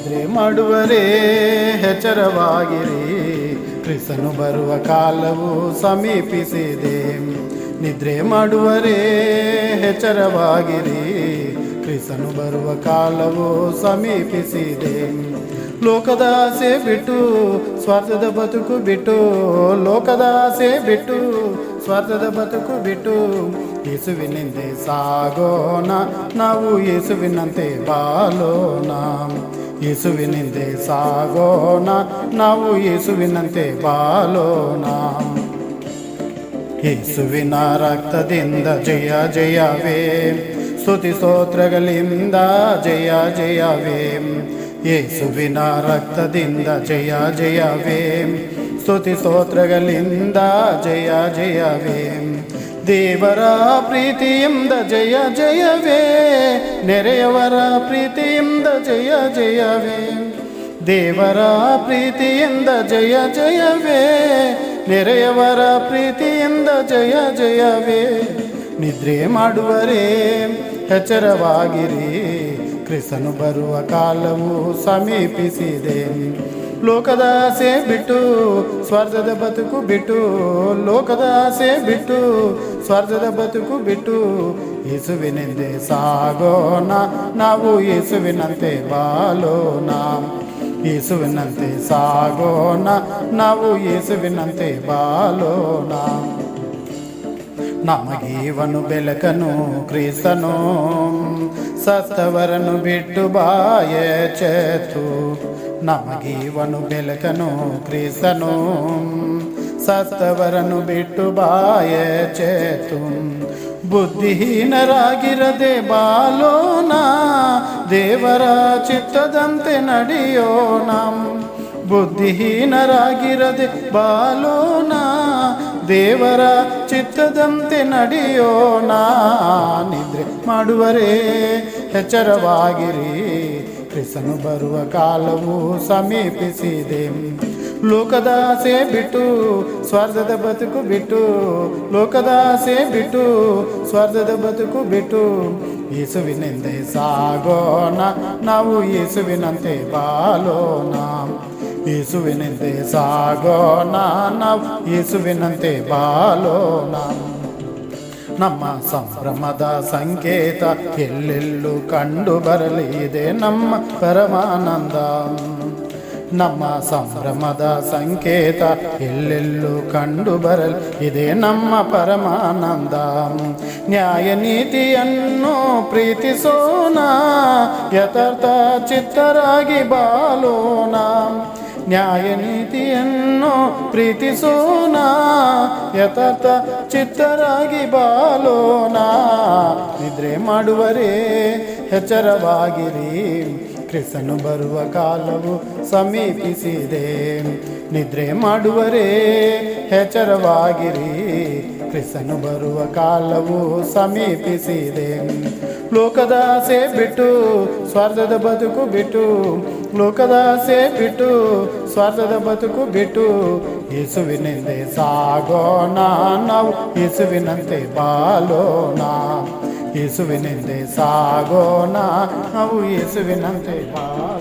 ನಿದ್ರೆ ಮಾಡುವರೇ ಎಚ್ಚರವಾಗಿರಿ, ಕ್ರಿಸ್ತನು ಬರುವ ಕಾಲವು ಸಮೀಪಿಸಿದೆ. ನಿದ್ರೆ ಮಾಡುವರೇ ಎಚ್ಚರವಾಗಿರಿ, ಕ್ರಿಸ್ತನು ಬರುವ ಕಾಲವು ಸಮೀಪಿಸಿದೆ. ಲೋಕದ ಆಸೆ ಬಿಟ್ಟು ಸ್ವಾರ್ಥದ ಬದುಕು ಬಿಟ್ಟು, ಲೋಕದ ಆಸೆ ಬಿಟ್ಟು ಸ್ವಾರ್ಥದ ಬದುಕು ಬಿಟ್ಟು ಯೇಸುವಿನಿಂದೆ ಸಾಗೋಣ, ನಾವು ಯೇಸುವಿನಂತೆ ಬಾಳೋಣ. ಯೇಸುವಿನಿಂದೆ ಸಾಗೋಣ, ನಾವು ಯೇಸುವಿನಂತೆ ಬಾಳೋಣ. ಯೇಸುವಿನ ರಕ್ತದಿಂದ ಜಯ ಜಯವೇ, ಸ್ತುತಿ ಸ್ತೋತ್ರಗಳಿಂದ ಜಯ ಜಯವೇ. ಯೇಸುವಿನ ರಕ್ತದಿಂದ ಜಯ ಜಯವೇ, ಸ್ತುತಿ ಸ್ತೋತ್ರಗಳಿಂದ ಜಯ ಜಯವೇ. ದೇವರ ಪ್ರೀತಿಯಿಂದ ಜಯ ಜಯವೇ, ನೆರೆಯವರ ಪ್ರೀತಿಯಿಂದ ಜಯ ಜಯವೇ. ದೇವರ ಪ್ರೀತಿಯಿಂದ ಜಯ ಜಯವೇ, ನೆರೆಯವರ ಪ್ರೀತಿಯಿಂದ ಜಯ ಜಯವೇ. ನಿದ್ರೆ ಮಾಡುವರೇ ಎಚ್ಚರವಾಗಿರಿ, ಕ್ರಿಸ್ತನು ಬರುವ ಕಾಲವು ಸಮೀಪಿಸಿದೆ. ಲೋಕದ ಆಸೆ ಬಿಟ್ಟು ಸ್ವಾರ್ಥದ ಬದುಕು ಬಿಟ್ಟು, ಲೋಕದ ಆಸೆ ಬಿಟ್ಟು ಸ್ವಾರ್ಥದ ಬದುಕು ಬಿಟ್ಟು ಯೇಸುವಿನಿಂದೆ ಸಾಗೋಣ, ನಾವು ಯೇಸುವಿನಂತೆ ಬಾಳೋಣ. ಯೇಸುವಿನಂತೆ ಸಾಗೋಣ, ನಾವು ಯೇಸುವಿನಂತೆ ಬಾಳೋಣ. ನಮಗೀವನು ಬೆಳಕನು ಕ್ರಿಸ್ತನು, ಸತ್ತವರನ್ನು ಬಿಟ್ಟು ಬಾಯೆಚ್ಚೆತ್ತು. ನಮಗೀವನು ಬೆಳಕನು ಕ್ರಿಸ್ತನು, ಸತ್ತವರನ್ನು ಬಿಟ್ಟು ಬಾಯೆಚ್ಚೆತ್ತು. ಬುದ್ಧಿಹೀನರಾಗಿರದೆ ಬಾಳೋಣ, ದೇವರ ಚಿತ್ತದಂತೆ ನಡೆಯೋಣ. ಬುದ್ಧಿಹೀನರಾಗಿರದೆ ಬಾಳೋಣ, ದೇವರ ಚಿತ್ತದಂತೆ ನಡೆಯೋಣ. ನಿದ್ರೆ ಮಾಡುವರೇ ಎಚ್ಚರವಾಗಿರಿ, ಕ್ರಿಸ್ತನು ಬರುವ ಕಾಲವು ಸಮೀಪಿಸಿದೆ. ಲೋಕದ ಆಸೆ ಬಿಟ್ಟು ಸ್ವಾರ್ಥದ ಬದುಕು ಬಿಟ್ಟು, ಲೋಕದ ಆಸೆ ಬಿಟ್ಟು ಸ್ವಾರ್ಥದ ಬದುಕು ಬಿಟ್ಟು ಯೇಸುವಿನಿಂದೆ ಸಾಗೋಣ, ನಾವು ಯೇಸುವಿನಂತೆ ಬಾಳೋಣ. ಯೇಸುವಿನಂತೆ ಸಾಗೋಣ, ನಾವು ಯೇಸುವಿನಂತೆ ಬಾಳೋಣ. ನಮ್ಮ ಸಂಭ್ರಮದ ಸಂಕೇತ ಎಲ್ಲೆಲ್ಲೂ ಕಂಡು ಬರಲಿದೆ ನಮ್ಮ ಪರಮಾನಂದ. ನಮ್ಮ ಸಂಭ್ರಮದ ಸಂಕೇತ ಎಲ್ಲೆಲ್ಲೂ ಕಂಡು ಬರಲಿದೆ ನಮ್ಮ ಪರಮಾನಂದ. ನ್ಯಾಯ ನೀತಿಯನ್ನು ಪ್ರೀತಿಸೋಣ, ಯಥಾರ್ಥ ಚಿತ್ತರಾಗಿ ಬಾಳೋಣ. ನ್ಯಾಯ ನೀತಿಯನ್ನು ಪ್ರೀತಿಸೋಣ, ಯಥಾರ್ಥ ಚಿತ್ತರಾಗಿ ಬಾಳೋಣ. ನಿದ್ರೆ ಮಾಡುವರೇ ಎಚ್ಚರವಾಗಿರಿ, ಕ್ರಿಸ್ತನು ಬರುವ ಕಾಲವು ಸಮೀಪಿಸಿದೆ. ನಿದ್ರೆ ಮಾಡುವರೇ ಎಚ್ಚರವಾಗಿರಿ, ಕ್ರಿಸ್ತನು ಬರುವ ಕಾಲವು ಸಮೀಪಿಸಿದೆ. ಲೋಕದ ಆಸೆ ಬಿಟ್ಟು ಸ್ವಾರ್ಥದ ಬದುಕು ಬಿಟ್ಟು, ಲೋಕದ ಆಸೆ ಬಿಟ್ಟು ಸ್ವಾರ್ಥದ ಬದುಕು ಬಿಟ್ಟು ಯೇಸುವಿನಿಂದೆ ಸಾಗೋಣ, ನಾವು ಯೇಸುವಿನಂತೆ ಬಾಳೋಣ. ಯೇಸುವಿನಿಂದೆ ಸಾಗೋಣ, ನಾವು ಯೇಸುವಿನಂತೆ ಬಾಳೋಣ.